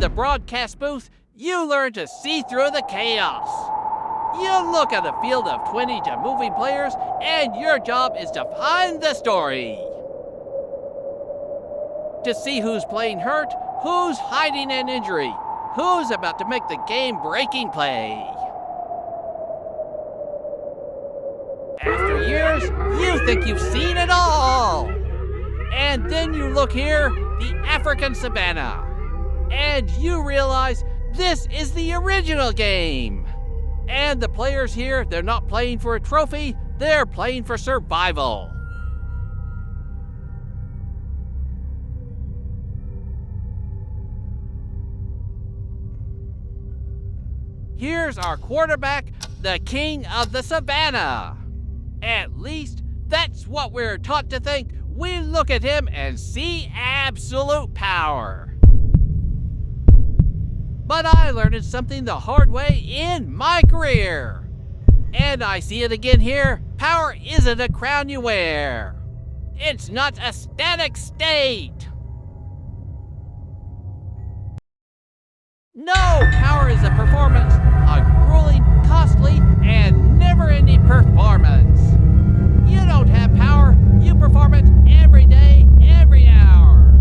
the broadcast booth, you learn to see through the chaos. You look at a field of 20 to moving players, and your job is to find the story. To see who's playing hurt, who's hiding an injury, who's about to make the game-breaking play. After years, you think you've seen it all. And then you look here, the African savannah, and you realize this is the original game. And the players here, they're not playing for a trophy, they're playing for survival. Here's our quarterback, the king of the savannah. At least, that's what we're taught to think. We look at him and see absolute power. But I learned something the hard way in my career. And I see it again here. Power isn't a crown you wear. It's not a static state. No, power is a performance, a grueling, costly, and never-ending performance. You don't have power, you perform it every day, every hour.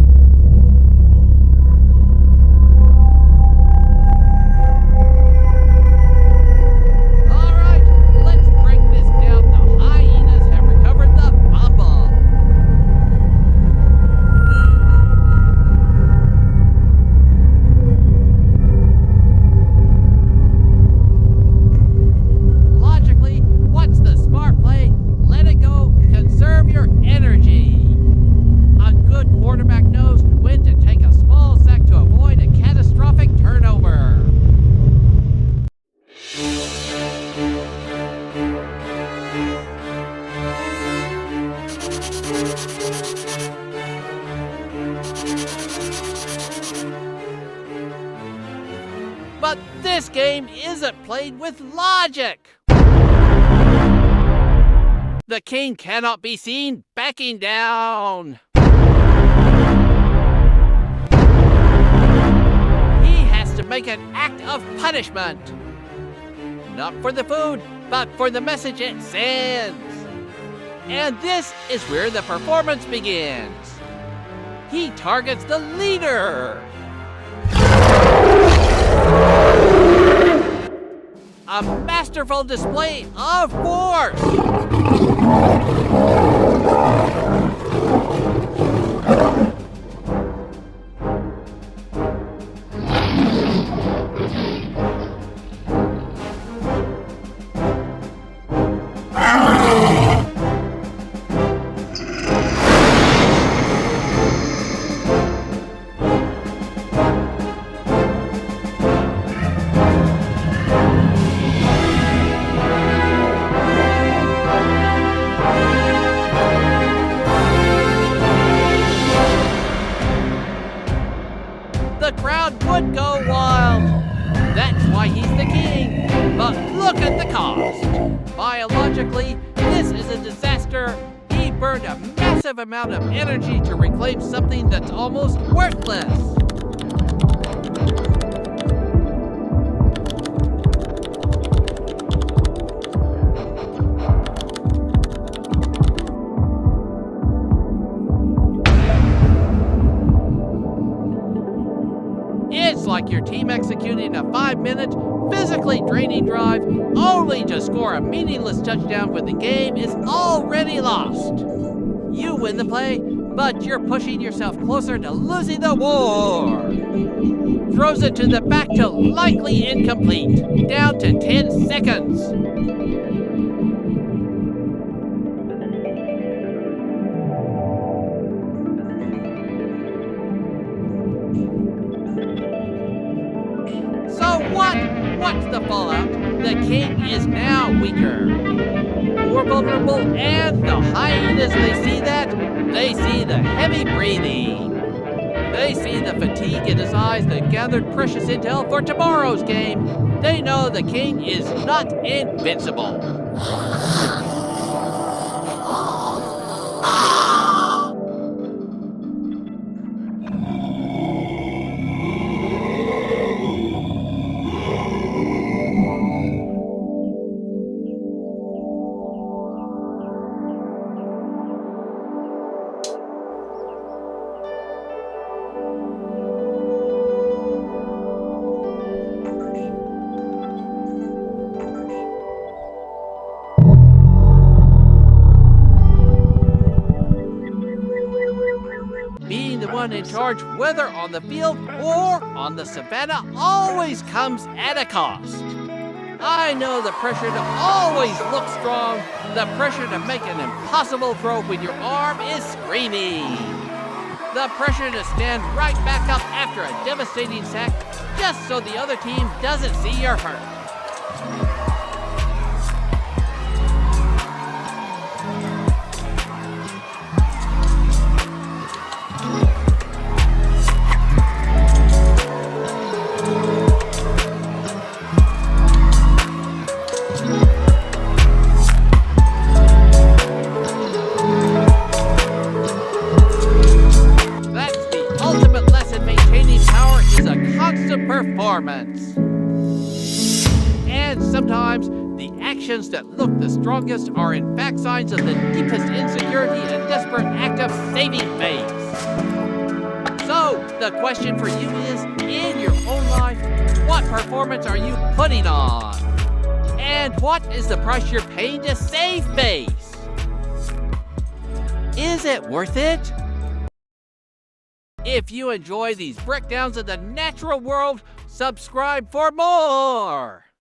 All right, let's break this down. The hyenas have recovered the fumble. Logically, what's the smart play? Let it go. Conserve your energy. A good quarterback knows when to take a small sack to avoid a catastrophic turnover. But this game isn't played with logic. The king cannot be seen backing down. He has to make an act of punishment. Not for the food, but for the message it sends. And this is where the performance begins. He targets the leader. A masterful display of force. The crowd would go wild. That's why he's the king. But look at the cost. Biologically, this is a disaster. He burned a massive amount of energy to reclaim something that's almost worthless. It's like your team executing a 5-minute, physically draining drive only to score a meaningless touchdown when the game is already lost. You win the play, but you're pushing yourself closer to losing the war. Throws it to the back to likely incomplete, down to 10 seconds. So what's the fallout? The king is now weaker, more vulnerable, and the hyenas, they see that. They see the heavy breathing. They see the fatigue in his eyes that gathered precious intel for tomorrow's game. They know the king is not invincible. one in charge, whether on the field or on the savannah, always comes at a cost. I know the pressure to always look strong, the pressure to make an impossible throw when your arm is screaming, the pressure to stand right back up after a devastating sack just so the other team doesn't see you're hurt. Performance. And sometimes the actions that look the strongest are in fact signs of the deepest insecurity and desperate act of saving face. So the question for you is, in your own life, what performance are you putting on? And what is the price you're paying to save face? Is it worth it? If you enjoy these breakdowns of the natural world, subscribe for more!